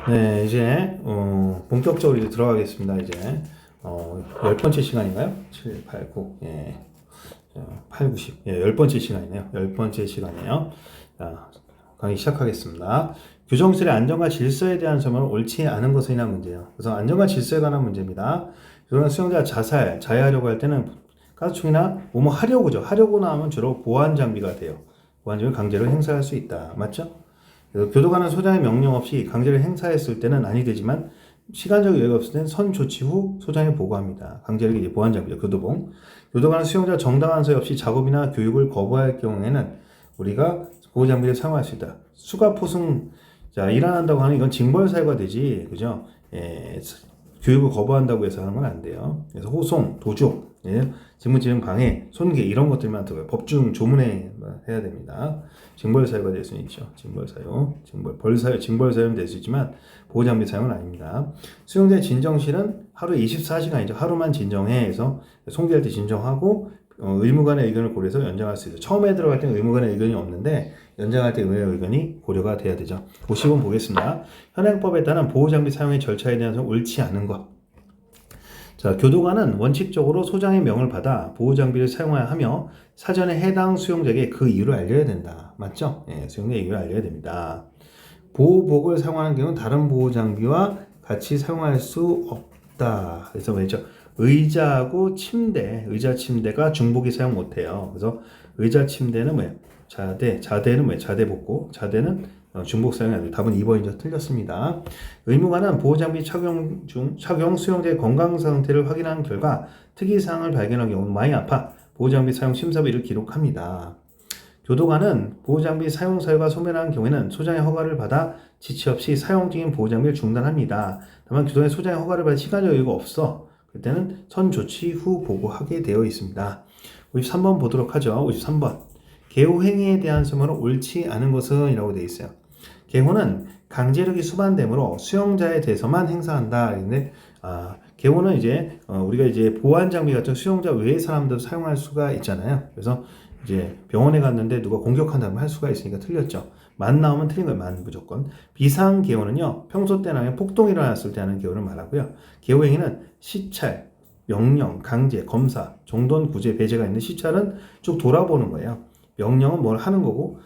네, 이제 본격적으로 이제 들어가겠습니다. 이제 10번째 시간인가요? 7, 8, 9, 예, 8, 9, 10, 예, 10번째 시간이네요. 10번째 시간이에요. 자, 강의 시작하겠습니다. 규정술의 안정과 질서에 대한 점은 옳지 않은 것이나 문제예요. 그래서 안정과 질서에 관한 문제입니다. 그러나 수용자가 자해하려고 할 때는 가스총이나 뭐뭐 하려고죠. 하려고 나오면 주로 보안 장비가 돼요. 보안 장비를 강제로 행사할 수 있다. 맞죠? 교도관은 소장의 명령 없이 강제를 행사했을 때는 아니 되지만 시간적 여유가 없을 때는 선 조치 후 소장에 보고합니다. 강제력이 이제 보안장비죠. 교도봉. 교도관은 수용자 정당한 서의 없이 작업이나 교육을 거부할 경우에는 우리가 보호장비를 사용할 수 있다. 수가포승, 자, 일어난다고 하는 이건 징벌 사유가 되지, 그죠? 예, 교육을 거부한다고 해서 하는 건 안 돼요. 그래서 호송, 도주, 예, 직무집행 방해, 손괴 이런 것들만 들어가요. 법중 조문에 해야 됩니다. 징벌 사유가 될 수 있죠. 징벌 사유, 벌 사유, 징벌 사유는 될 수 있지만 보호장비 사유는 아닙니다. 수용자의 진정실은 하루에 24시간이죠. 하루만 진정해 해서 송기할 때 진정하고 의무관의 의견을 고려해서 연장할 수 있어요. 처음에 들어갈 때는 의무관의 의견이 없는데 연장할 때 의무의 의견이 고려가 돼야 되죠. 50번 보겠습니다. 현행법에 따른 보호장비 사용의 절차에 대해서 옳지 않은 것. 자, 교도관은 원칙적으로 소장의 명을 받아 보호장비를 사용해야 하며 사전에 해당 수용자에게 그 이유를 알려야 된다. 맞죠? 예, 수용자의 이유를 알려야 됩니다. 보호복을 사용하는 경우는 다른 보호장비와 같이 사용할 수 없다. 그래서 뭐죠? 의자하고 침대, 의자 침대가 중복이 사용 못해요. 그래서 의자 침대는 뭐예요? 자대는 뭐예요? 자대 복구, 자대는 중복 사용이 안 돼요. 답은 2번이죠. 틀렸습니다. 의무관은 보호장비 착용 수용자의 건강 상태를 확인한 결과 특이사항을 발견한 경우 많이 아파 보호장비 사용 심사비를 기록합니다. 교도관은 보호장비 사용 사유가 소멸한 경우에는 소장의 허가를 받아 지체 없이 사용 중인 보호장비를 중단합니다. 다만 교도관이 소장의 허가를 받을 시간적 여유가 없어 그때는 선 조치 후 보고하게 되어 있습니다. 53번 보도록 하죠. 53번. 개호 행위에 대한 소멸은 옳지 않은 것은 이라고 되어 있어요. 개호는 강제력이 수반되므로 수용자에 대해서만 행사한다. 근데 개호는 이제 우리가 이제 보안 장비 같은 수용자 외의 사람도 사용할 수가 있잖아요. 그래서 이제 병원에 갔는데 누가 공격한다면 할 수가 있으니까 틀렸죠. 만 나오면 틀린 거예요. 만 무조건. 비상 개호는요. 평소 때나 아니면 폭동이 일어났을 때 하는 개호를 말하고요. 개호 행위는 시찰, 명령, 강제, 검사, 정돈, 구제, 배제가 있는 시찰은 쭉 돌아보는 거예요. 명령은 뭘 하는 거고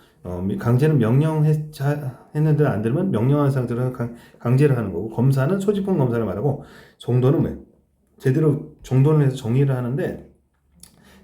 강제는 명령했는데 안 들으면 명령한 상태로 강제를 하는 거고 검사는 소지품 검사를 말하고 정돈은 왜? 제대로 정돈을 해서 정리를 하는데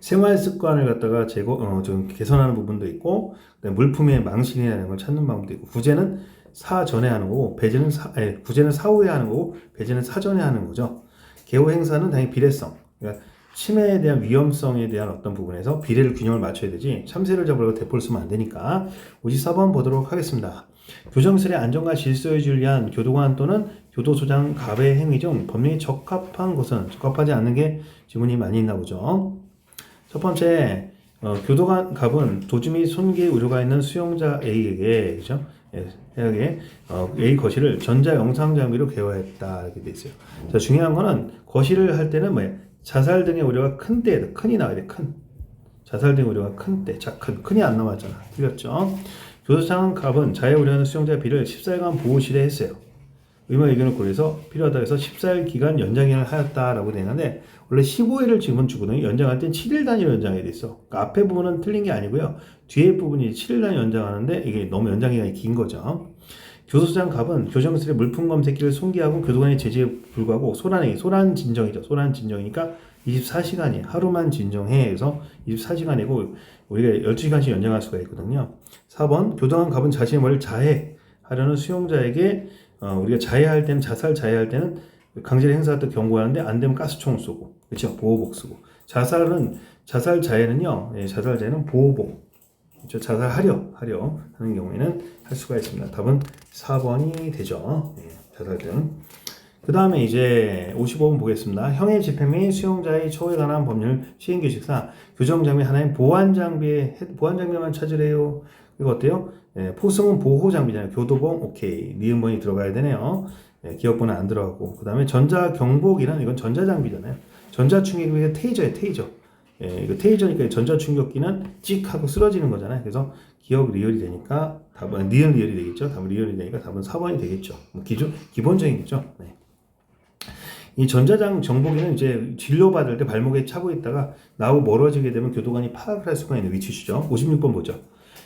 생활 습관을 갖다가 좀 개선하는 부분도 있고 물품의 망신이라는 걸 찾는 방법도 있고 구제는 사전에 하는 거고 구제는 사후에 하는 거고 배제는 사전에 하는 거죠. 개호 행사는 당연히 비례성, 그러니까 침해에 대한 위험성에 대한 어떤 부분에서 비례를 균형을 맞춰야 되지 참새를 잡으려고 대포를 쓰면 안 되니까 54번 보도록 하겠습니다. 교정실의 안전과 질서에 유리한 교도관 또는 교도소장 갑의 행위 중 법령에 적합한 것은 적합하지 않는 게 지문이 많이 있나 보죠. 첫 번째, 교도관 갑은 도주 및 손괴 우려가 있는 수용자 A에게, 그죠? 해악에 A 거실을 전자 영상 장비로 개화했다 이렇게 돼 있어요. 자, 중요한 거는 거실을 할 때는 뭐예요? 자살 등의 우려가 큰 때에도 큰이 나와야 돼. 큰. 자살 등의 우려가 큰 때. 자, 큰이 안 나왔잖아. 틀렸죠? 교도소장 갑은 자해 우려하는 수용자 B를 14일간 보호실에 했어요. 의무 의견을 고려해서 필요하다 해서 14일 기간 연장을 하였다라고 되어 있는데 원래 15일을 지금 주거든요. 연장할 땐 7일 단위로 연장이 돼 있어. 그러니까 앞에 부분은 틀린 게 아니고요. 뒤에 부분이 7일 단위 연장하는데 이게 너무 연장 기간이 긴 거죠. 교도소장 갑은 교정실의 물품 검색기를 손괴하고 교도관의 제지에 불구하고 소란 진정이죠. 소란 진정이니까 24시간이 하루만 진정해 해서 24시간이고 우리가 12시간씩 연장할 수가 있거든요. 4번 교도관 갑은 자신의 머리를 자해하려는 수용자에게 우리가 자해할 때는 자살 자해할 때는 강제를 행사할 경고하는데 안 되면 가스총 쏘고 그렇죠. 보호복 쓰고 자살 자해는요. 자살 자해는 보호복 그렇죠. 자살하려 하는 경우에는 할 수가 있습니다. 답은 4번이 되죠. 자살 등. 그 다음에 이제 55번 보겠습니다. 형의 집행 및 수용자의 처우에 관한 법률 시행규칙상 규정장비 하나인 보안장비만 찾으래요. 이거 어때요? 포승은 보호장비잖아요. 교도봉 오케이. 니은번이 들어가야 되네요. 기억번은 안 들어가고 그 다음에 전자경보기는 이건 전자장비잖아요. 전자충격기가 테이저예요. 테이저. 이거 테이저니까 전자충격기는 찍 하고 쓰러지는 거잖아요. 그래서 기억 리얼이 되니까 답은 니은 리얼이 되겠죠. 답은 리얼이 되니까 답은 4번이 되겠죠. 뭐 기본적인 거죠. 네. 이 전자장 정보기는 이제 진료받을 때 발목에 차고 있다가 나하고 멀어지게 되면 교도관이 파악을 할 수가 있는 위치수죠. 56번 보죠.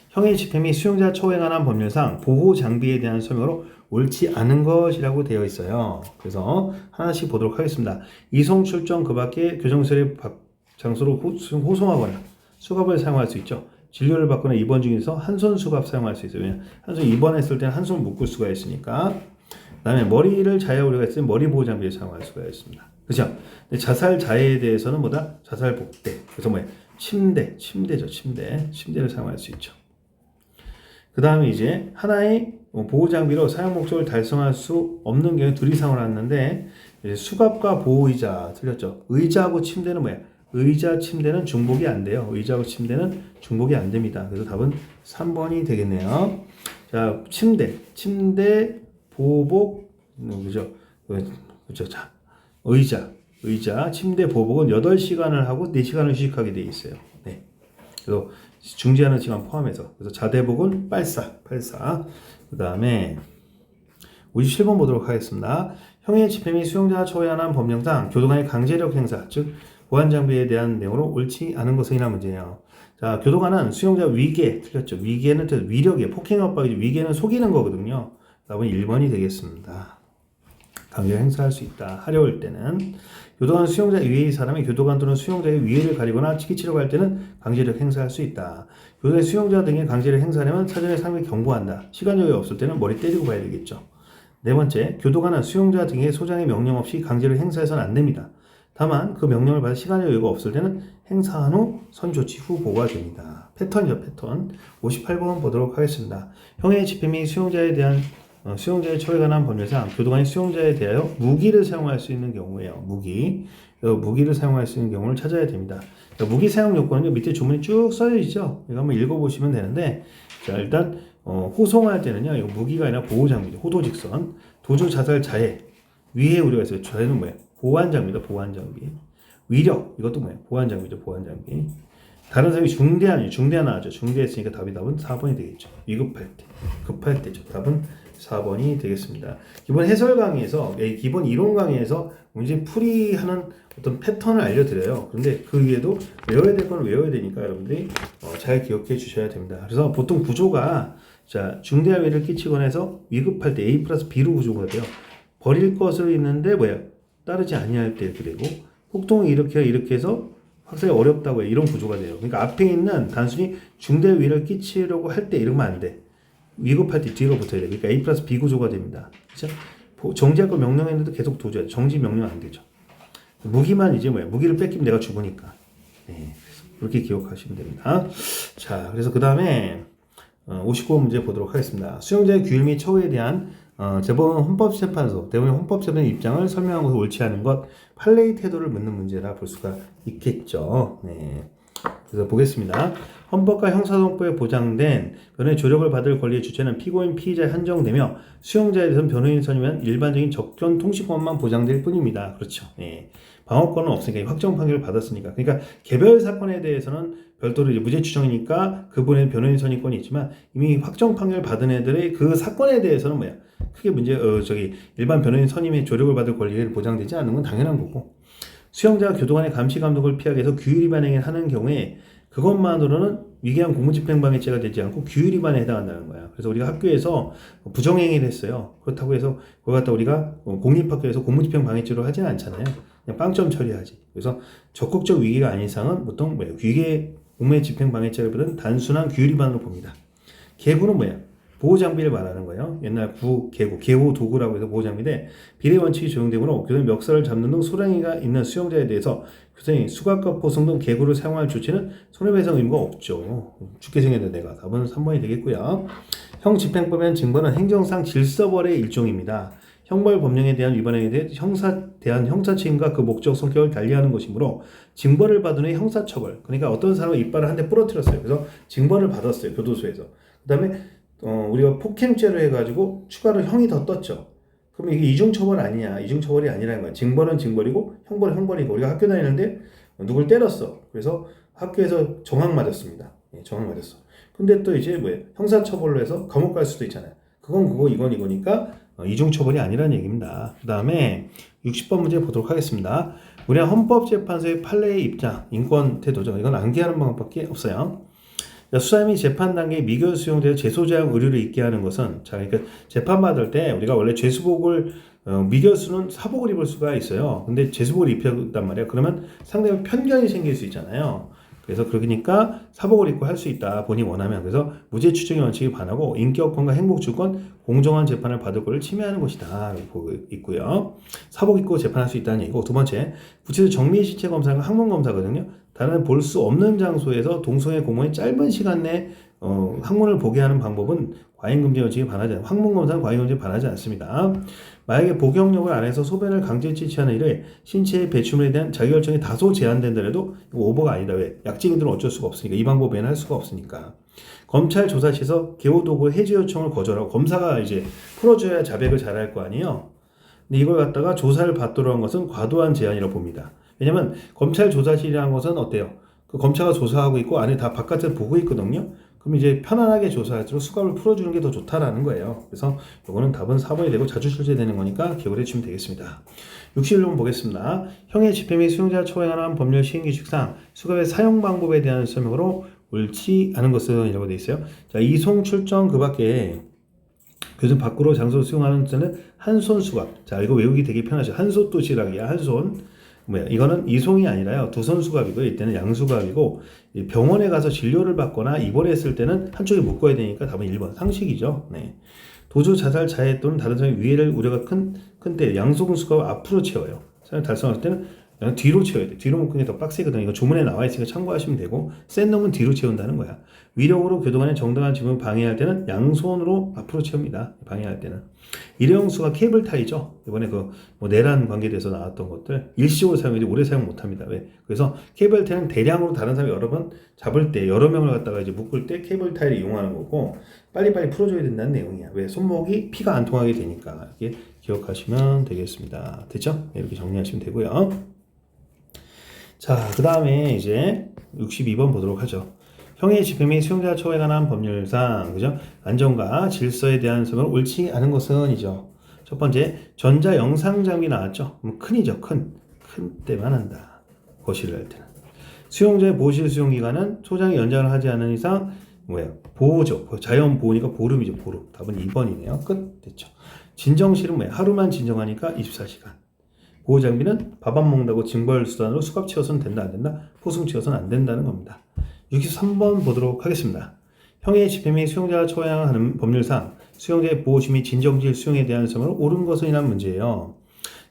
형의 집회 및 수용자 처우에 관한 법률상 보호 장비에 대한 설명으로 옳지 않은 것이라고 되어 있어요. 그래서 하나씩 보도록 하겠습니다. 이송 출정 그 밖에 교정실의 장소로 호송하거나 수갑을 사용할 수 있죠. 진료를 받거나 입원 중에서 한 손 수갑 사용할 수 있어요. 왜냐하면 한 손 입원했을 때는 한 손 묶을 수가 있으니까. 그 다음에 머리를 자해 우려가 있으면 머리 보호 장비를 사용할 수가 있습니다. 그렇죠? 자살 자해에 대해서는 뭐다? 자살 복대. 그래서 뭐예요? 침대죠. 침대를 사용할 수 있죠. 그 다음에 이제 하나의 보호 장비로 사용 목적을 달성할 수 없는 경우에 둘이 사용을 하는데 수갑과 보호의자 틀렸죠. 의자하고 침대는 뭐야? 의자 침대는 중복이 안 돼요. 의자하고 침대는 중복이 안 됩니다. 그래서 답은 3번이 되겠네요. 자, 침대 보복 그죠? 그죠? 자, 의자 침대 보복은 8시간을 하고 4시간을 휴식하게 돼 있어요. 네. 그래서 중지하는 시간 포함해서. 그래서 자대복은 84. 그 다음에 57번 보도록 하겠습니다. 형의 집행 및 수용자 처우에 관한 법령상 교도관의 강제력 행사, 즉 보안 장비에 대한 내용으로 옳지 않은 것이나 문제예요. 자, 교도관은 수용자 위계 틀렸죠. 위계는 위력이에요. 폭행 협박이죠. 위계는 속이는 거거든요. 답은 1번이 되겠습니다. 강제력 행사할 수 있다. 하려울 때는 교도관 수용자 이외의 사람이 교도관 또는 수용자의 위해를 가리거나 치키치려고 할 때는 강제력 행사할 수 있다. 교도관 수용자 등의 강제력 행사하려면 사전에 상당히 경고한다. 시간 여유 없을 때는 머리 때리고 봐야 되겠죠. 네 번째, 교도관은 수용자 등의 소장의 명령 없이 강제력 행사해서는 안 됩니다. 다만 그 명령을 받아 시간 여유가 없을 때는 행사한 후 선조치 후 보고가 됩니다. 패턴이죠, 패턴. 58번 보도록 하겠습니다. 형의 집행 및 수용자에 대한 수용자의 처우에 관한 법률상 교도관이 수용자에 대하여 무기를 사용할 수 있는 경우예요. 무기를 사용할 수 있는 경우를 찾아야 됩니다. 무기 사용 요건은 밑에 조문이 쭉 써져 있죠. 이거 한번 읽어보시면 되는데, 자, 일단 호송할 때는요, 이거 무기가 아니라 보호 장비죠. 호도직선, 도주, 자살, 자해, 위해 우려가 있어요. 자해는 뭐예요? 보안 장비다. 보안 장비. 위력, 이것도 뭐예요? 보안 장비죠. 보안 장비. 다른 사람이 중대한 하죠. 중대했으니까 답은 4번이 되겠죠. 위급할 때, 급할 때죠. 답은 4번이 되겠습니다. 기본 해설 강의에서, 기본 이론 강의에서 문제 풀이하는 어떤 패턴을 알려드려요. 그런데 그 위에도 외워야 될 건 외워야 되니까 여러분들이 잘 기억해 주셔야 됩니다. 그래서 보통 구조가, 자, 중대한 위해를 끼치거나 해서 위급할 때 A 플러스 B로 구조가 돼요. 버릴 것으로 있는데 따르지 아니할 때 이렇게 되고, 폭동이 이렇게 해서 확실히 어렵다고 해요. 이런 구조가 돼요. 그러니까 앞에 있는 단순히 중대 위해를 끼치려고 할 때 이러면 안 돼. 위급할 때 뒤가 붙어야 돼. 그러니까 A 플러스 B 구조가 됩니다. 그렇죠? 정지할 거 명령했는데 계속 도줘야 돼. 정지 명령 안 되죠. 무기만 이제 무기를 뺏기면 내가 죽으니까. 네, 그렇게 기억하시면 됩니다. 자, 그래서 그 다음에 59번 문제 보도록 하겠습니다. 수용자의 규율 및 처우에 대한 대법원 헌법재판소, 대법원 헌법재판의 입장을 설명한 것을 옳지 않은 것, 판례의 태도를 묻는 문제라 볼 수가 있겠죠. 네. 그래서 보겠습니다. 헌법과 형사소송법에 보장된 변호인의 조력을 받을 권리의 주체는 피고인, 피의자에 한정되며 수용자에 대해서는 변호인 선임한 일반적인 접견 통신권만 보장될 뿐입니다. 그렇죠. 네. 방어권은 없으니까 확정 판결을 받았으니까. 그러니까 개별 사건에 대해서는 별도로 이제 무죄 추정이니까 그분의 변호인 선임권이 있지만 이미 확정 판결 받은 애들의 그 사건에 대해서는 크게 일반 변호인 선임의 조력을 받을 권리를 보장되지 않는 건 당연한 거고, 수용자가 교도관의 감시 감독을 피하기 위해서 규율 위반행위를 하는 경우에 그것만으로는 위계한 공무집행방해죄가 되지 않고 규율 위반에 해당한다는 거야. 그래서 우리가 학교에서 부정행위를 했어요. 그렇다고 해서 그걸 갖다 우리가 공립학교에서 공무집행방해죄로 하지는 않잖아요. 그냥 빵점 처리하지. 그래서 적극적 위계가 아닌 이상은 보통 위계 공무집행방해죄보다는 단순한 규율 위반으로 봅니다. 계구는 보호장비를 말하는 거예요. 옛날 계호 도구라고 해서 보호장비인데, 비례 원칙이 적용되므로 교도관 멱살을 잡는 등 소량이가 있는 수용자에 대해서 교도관이 수갑과 포성 등 계구를 사용할 조치는 손해배상 의무가 없죠. 죽게 생겼는데 내가. 답은 3번이 되겠고요. 형집행법에는 징벌은 행정상 질서벌의 일종입니다. 형벌 법령에 대한 위반행위에 대한 형사책임과 그 목적 성격을 달리하는 것이므로 징벌을 받은 후에 형사처벌, 그러니까 어떤 사람은 이빨을 한 대 부러뜨렸어요. 그래서 징벌을 받았어요. 교도소에서. 그 다음에 우리가 폭행죄로 해가지고 추가로 형이 더 떴죠. 그러면 이게 이중처벌 아니냐? 이중처벌이 아니라는 거야. 징벌은 징벌이고 형벌은 형벌이고. 우리가 학교 다니는데 누굴 때렸어. 그래서 학교에서 정학 맞았습니다. 정학 맞았어. 근데 또 이제 뭐예요? 형사처벌로 해서 감옥 갈 수도 있잖아요. 그건 그거, 이건 이거니까 이중처벌이 아니라는 얘기입니다. 그 다음에 60번 문제 보도록 하겠습니다. 우리나라 헌법재판소의 판례의 입장, 인권 태도죠. 이건 암기하는 방법밖에 없어요. 수사 및 재판 단계에 미결 수용되어 재소자용 의료를 있게 하는 것은, 자, 그러니까 재판받을 때 우리가 원래 죄수복을 미결수는 사복을 입을 수가 있어요. 근데 재수복을 입혔단 말이에요. 그러면 상대방 편견이 생길 수 있잖아요. 그래서 그러니까 사복을 입고 할 수 있다. 본인이 원하면. 그래서 무죄 추정의 원칙에 반하고 인격권과 행복주권, 공정한 재판을 받을 것을 침해하는 것이다. 보고 있고요. 사복 입고 재판할 수 있다는 얘기고, 두 번째, 구치소 정밀신체 검사가 항문 검사거든요. 다른 볼 수 없는 장소에서 동성애 공무원이 짧은 시간 내에 항문을 보게 하는 방법은 과잉금지 원칙에 반하지 않습니다. 항문 검사는 과잉금지에 반하지 않습니다. 만약에 복용력을 안 해서 소변을 강제 채취하는 일에 신체의 배출물에 대한 자기결정이 다소 제한된다라도 이거 오버가 아니다. 왜? 약증인들은 어쩔 수가 없으니까. 이 방법 외에는 할 수가 없으니까. 검찰 조사실에서 개호도구 해지 요청을 거절하고, 검사가 이제 풀어줘야 자백을 잘할 거 아니에요. 근데 이걸 갖다가 조사를 받도록 한 것은 과도한 제한이라고 봅니다. 왜냐면 검찰 조사실이라는 것은 어때요? 그 검사가 조사하고 있고 안에 다 바깥을 보고 있거든요. 그럼 이제 편안하게 조사할수록 수갑을 풀어주는 게 더 좋다라는 거예요. 그래서 이거는 답은 4번이 되고 자주 출제되는 거니까 기억을 해주시면 되겠습니다. 61번 보겠습니다. 형의 집행 및 수용자 처행하는 법률 시행규칙상 수갑의 사용 방법에 대한 설명으로 옳지 않은 것은 이라고 되어 있어요. 자, 이송 출정 그 밖에 교수 밖으로 장소를 수용하는 때는 한 손 수갑. 자, 이거 외우기 되게 편하죠. 한 손 도시락이야. 한 손. 뭐야? 이거는 이송이 아니라요. 두 손 수갑이고, 이때는 양수갑이고, 병원에 가서 진료를 받거나 입원했을 때는 한쪽에 묶어야 되니까 답은 1번. 상식이죠. 네. 도주, 자살, 자해 또는 다른 사람의 위해를 우려가 큰 때 양손 수갑을 앞으로 채워요. 사람이 달성할 때는 그냥 뒤로 채워야 돼. 뒤로 묶는 게 더 빡세거든요. 이거 조문에 나와 있으니까 참고하시면 되고, 센 놈은 뒤로 채운다는 거야. 위력으로 교도관의 정당한 직무를 방해할 때는 양손으로 앞으로 채웁니다. 방해할 때는. 일회용 수갑 케이블 타이죠. 이번에 뭐 내란 관계돼서 나왔던 것들 일시적으로 사용해도 오래 사용 못합니다. 왜? 그래서 케이블 타이는 대량으로 다른 사람이 여러 번 잡을 때, 여러 명을 갖다가 이제 묶을 때 케이블 타이를 이용하는 거고, 빨리빨리 풀어줘야 된다는 내용이야. 왜? 손목이 피가 안 통하게 되니까. 이렇게 기억하시면 되겠습니다. 됐죠? 네, 이렇게 정리하시면 되고요. 자, 그 다음에 이제 62번 보도록 하죠. 형의 집행 및 수용자 처우에 관한 법률상, 그죠? 안전과 질서에 대한 설명을 옳지 않은 것은 이죠. 첫 번째, 전자 영상 장비 나왔죠? 큰이죠, 큰 때만 한다. 거실을 할 때는. 수용자의 보호실 수용 기간은 소장이 연장을 하지 않는 이상 뭐예요? 보호죠. 자연 보호니까 보름이죠, 보름. 답은 2번이네요. 끝. 됐죠. 진정실은 뭐예요? 하루만 진정하니까 24시간. 보호 장비는 밥 안 먹는다고 징벌 수단으로 수갑 채워서는 된다, 안 된다? 포승 채워서는 안 된다는 겁니다. 63번 보도록 하겠습니다. 형의 집행 및 수용자가 처형하는 법률상 수용자의 보호심 및 진정실 수용에 대한 설명을 옳은 것은 이란 문제예요.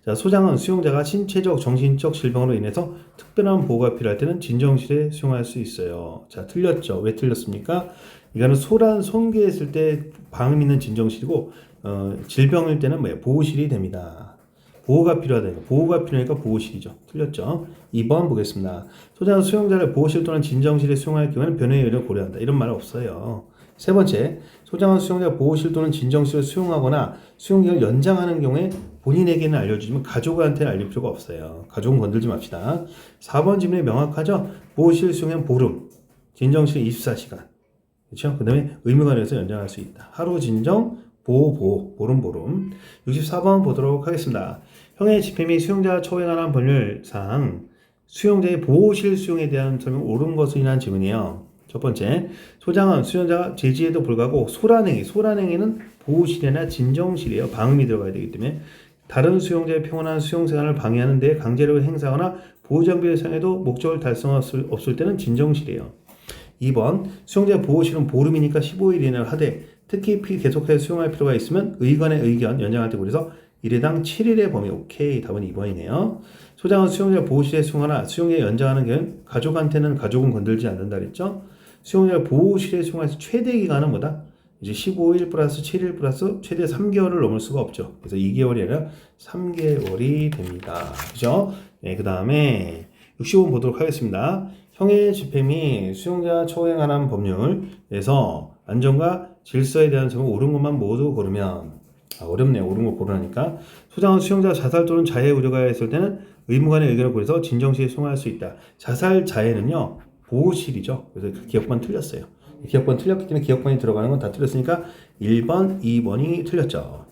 자, 소장은 수용자가 신체적, 정신적 질병으로 인해서 특별한 보호가 필요할 때는 진정실에 수용할 수 있어요. 자, 틀렸죠. 왜 틀렸습니까? 이거는 소란 손괴했을 때 방음 있는 진정실이고, 질병일 때는 뭐예요? 보호실이 됩니다. 보호가 필요하다니까. 보호가 필요하니까 보호실이죠. 틀렸죠. 2번 보겠습니다. 소장은 수용자를 보호실 또는 진정실에 수용할 경우에는 변호의 의뢰를 고려한다. 이런 말 없어요. 세 번째, 소장은 수용자가 보호실 또는 진정실을 수용하거나 수용기간을 연장하는 경우에 본인에게는 알려주지만 가족한테는 알릴 필요가 없어요. 가족은 건들지 맙시다. 4번 질문이 명확하죠? 보호실 수용은 보름, 진정실 24시간. 그렇죠? 그 다음에 의무관에서 연장할 수 있다. 하루 진정, 보호, 보름. 64번 보도록 하겠습니다. 형의 집행 및 수용자 처우에 관한 법률상 수용자의 보호실 수용에 대한 설명 옳은 것은 이란 질문이에요. 첫 번째, 소장은 수용자가 제지에도 불구하고 소란행위는 보호실이나 진정실이에요. 방음이 들어가야 되기 때문에 다른 수용자의 평온한 수용생활을 방해하는 데 강제력을 행사하거나 보호장비를 사용해도 목적을 달성할 수 없을 때는 진정실이에요. 2번, 수용자의 보호실은 보름이니까 15일 이내로 하되 특히 계속해서 수용할 필요가 있으면 의관의 의견 연장할 때 그래서 1회당 7일의 범위. 오케이. 답은 2번이네요. 소장은 수용자 보호실에 수용하나 수용에 연장하는 경우는 가족한테는 가족은 건들지 않는다 그랬죠. 수용자 보호실에 수용해서 최대 기간은 뭐다? 이제 15일 플러스 7일 플러스 최대 3개월을 넘을 수가 없죠. 그래서 2개월이 아니라 3개월이 됩니다. 그죠? 네, 그 다음에 65번 보도록 하겠습니다. 형의 집행 및 수용자 처우에 관한 법률에서 안전과 질서에 대한 점은 옳은 것만 모두 고르면, 어렵네요. 옳은 거 고르니까. 소장은 수용자 자살 또는 자해 우려가 있을 때는 의무관의 의견을 고려해서 진정실에 수용할 수 있다. 자살, 자해는요 보호실이죠. 그래서 그 기억만 틀렸어요. 기억번 틀렸기 때문에 기억번이 들어가는 건 다 틀렸으니까 1번, 2번이 틀렸죠.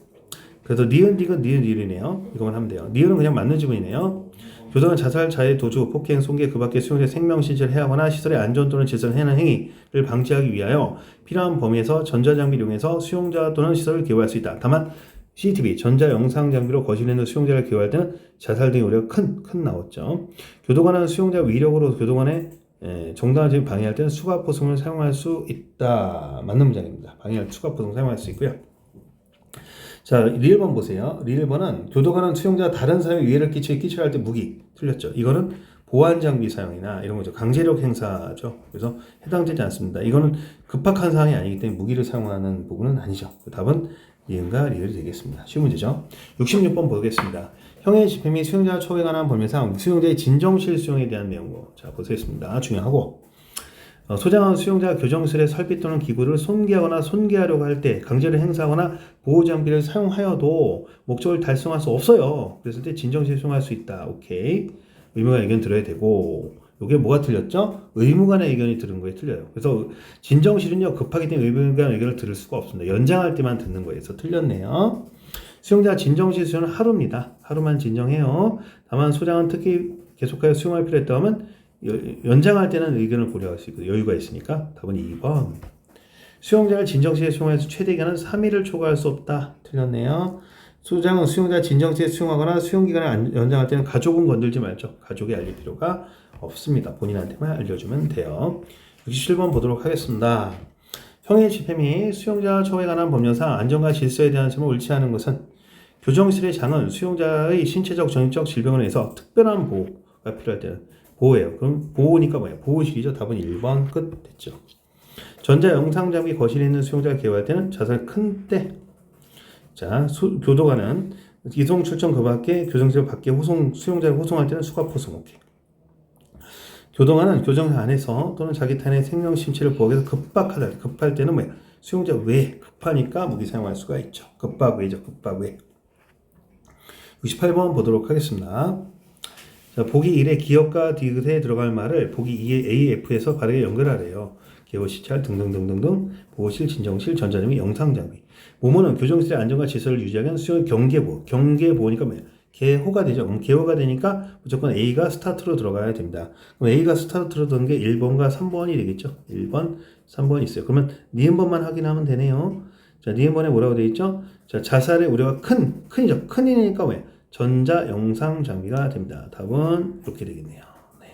그래서 니은, 디귿, 니은, 니은이네요. 이거만 하면 돼요. 니은은 그냥 맞는 지문이네요. 교도관 자살, 자해, 도주, 폭행, 손괴, 그 밖의 수용자 생명신체를 해하거나 시설의 안전 또는 질서를 해하는 행위를 방지하기 위하여 필요한 범위에서 전자장비를 이용해서 수용자 또는 시설을 기호할 수 있다. 다만 CCTV, 전자영상장비로 거실에 있는 수용자를 기호할 때는 자살 등의 우려가 큰 나왔죠. 교도관은 수용자 위력으로 교도관의 정당한 지위 방해할 때는 수갑포승을 사용할 수 있다. 맞는 문장입니다. 방해할 수갑포승 사용할 수 있고요. 자, 리을번 보세요. 리을번은 교도관은 수용자 다른 사람에 위해를 끼쳐야 할 때 무기. 틀렸죠. 이거는 보안 장비 사용이나 이런 거죠. 강제력 행사죠. 그래서 해당되지 않습니다. 이거는 급박한 사항이 아니기 때문에 무기를 사용하는 부분은 아니죠. 답은 리은과 리을이 되겠습니다. 쉬운 문제죠. 66번 보겠습니다. 형의 집행 및 수용자 처우에 관한 법률상 수용자의 진정실 수용에 대한 내용고. 자, 보겠습니다. 중요하고. 소장한 수용자가 교정실의 설비 또는 기구를 손괴하거나 손괴하려고 할 때 강제를 행사하거나 보호장비를 사용하여도 목적을 달성할 수 없어요. 그랬을 때 진정실 수용할 수 있다. 오케이. 의무관 의견 들어야 되고 이게 뭐가 틀렸죠? 의무관의 의견이 들은 거에 틀려요. 그래서 진정실은요 급하기 때문에 의무관 의견을 들을 수가 없습니다. 연장할 때만 듣는 거예요. 그래서 틀렸네요. 수용자 진정실 수용은 하루입니다. 하루만 진정해요. 다만 소장은 특히 계속하여 수용할 필요 있다면 연장할 때는 의견을 고려할 수 있고 여유가 있으니까 답은 2번. 수용자를 진정시에 수용해서 최대 기간은 3일을 초과할 수 없다. 틀렸네요. 소장은 수용자 진정시에 수용하거나 수용기간을 연장할 때는 가족은 건들지 말죠. 가족이 알릴 필요가 없습니다. 본인한테만 알려주면 돼요. 67번 보도록 하겠습니다. 형의 집행 및 수용자 처우에 관한 법령상 안전과 질서에 대한 점을 옳지 않은 것은 교정실의 장은 수용자의 신체적 정신적 질병을 해서 특별한 보호가 필요할 때는 보호예요. 그럼 보호니까 뭐예요? 보호실이죠. 답은 1번 끝 됐죠. 전자영상장비 거실에 있는 수용자를 개호할 때는 자살 큰 때. 자, 교도관은 이송 출정 그 밖에 교정실 밖에 수용자를 호송할 때는 수갑호송. 오케이. 교도관은 교정실 안에서 또는 자기 탄의 생명 신체를 보호하기 위해서 급할 때는 뭐예요? 수용자 외 급하니까 무기 사용할 수가 있죠. 급박 외죠. 급박 외. 68번 보도록 하겠습니다. 자, 보기 1의 기역과 디귿에 들어갈 말을 보기 2의 AF에서 바르게 연결하래요. 개호시찰 등등등등등 보호실, 진정실, 전자장비, 영상장비. 모모는 교정실의 안전과 질서를 유지하기 위한 수용 경계보호. 경계보호니까 뭐예요? 개호가 되죠. 개호가 되니까 무조건 A가 스타트로 들어가야 됩니다. 그럼 A가 스타트로 들어간 게 1번과 3번이 되겠죠. 1번, 3번 있어요. 그러면 니은번만 확인하면 되네요. 자, 니은번에 뭐라고 되어 있죠? 자, 자살의 우려가 큰이죠. 큰이니까 뭐예요? 전자 영상 장비가 됩니다. 답은 이렇게 되겠네요. 네.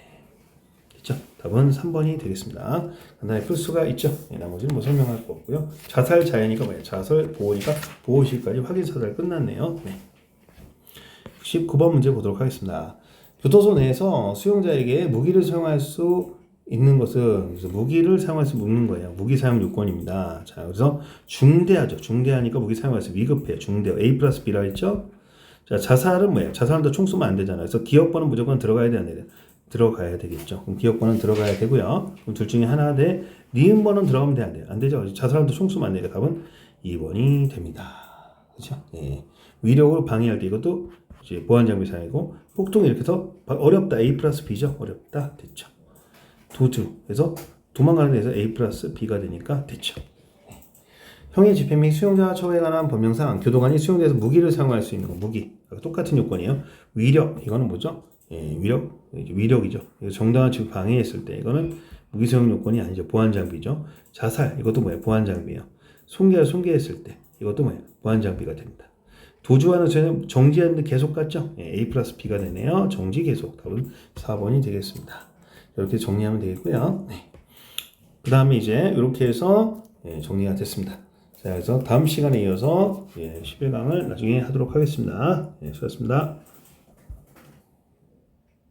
됐죠? 답은 3번이 되겠습니다. 간단히 풀 수가 있죠. 네, 나머지는 뭐 설명할 거 없고요. 자살 자해니까 뭐예요? 자살 보호니까 보호실까지 확인 사살 끝났네요. 네. 19번 문제 보도록 하겠습니다. 교도소 내에서 수용자에게 무기를 사용할 수 있는 것은 그래서 무기를 사용할 수 있는 거예요. 무기 사용 요건입니다. 자, 그래서 중대하죠. 중대하니까 무기 사용할 수 위급해요. 중대요. A 플러스 B라 했죠? 자, 자살은 뭐예요? 자살은 총 쏘면 안 되잖아요. 그래서 기억번은 무조건 들어가야 돼, 안 돼요? 들어가야 되겠죠. 그럼 기억번은 들어가야 되고요. 그럼 둘 중에 하나 돼. 니은번은 들어가면 돼, 안 돼요? 안 되죠. 자살은 총 쏘면 안 되니까 답은 2번이 됩니다. 그렇죠? 예. 위력으로 방해할 때 이것도 이제 보안장비 사용이고 폭동 이렇게 해서 어렵다. A 플러스 B죠. 어렵다. 됐죠. 도주. 그래서 도망가는 데서 A 플러스 B가 되니까 됐죠. 형의 집행 및 수용자 처우에 관한 법령상 교도관이 수용자에서 무기를 사용할 수 있는 거 무기 똑같은 요건이에요. 위력 이거는 뭐죠? 예, 위력이죠. 정당한 지위 방해했을 때 이거는 무기 사용 요건이 아니죠. 보안 장비죠. 자살 이것도 뭐예요? 보안 장비예요. 손괴했을 때 이것도 뭐예요? 보안 장비가 됩니다. 도주하는 저는 정지하는데 계속 갔죠? 예, A 플러스 B가 되네요. 정지 계속 답은 4번이 되겠습니다. 이렇게 정리하면 되겠고요. 네. 그 다음에 이제 이렇게 해서 정리가 됐습니다. 자, 그래서 다음 시간에 이어서 11강을 나중에 하도록 하겠습니다. 수고하셨습니다.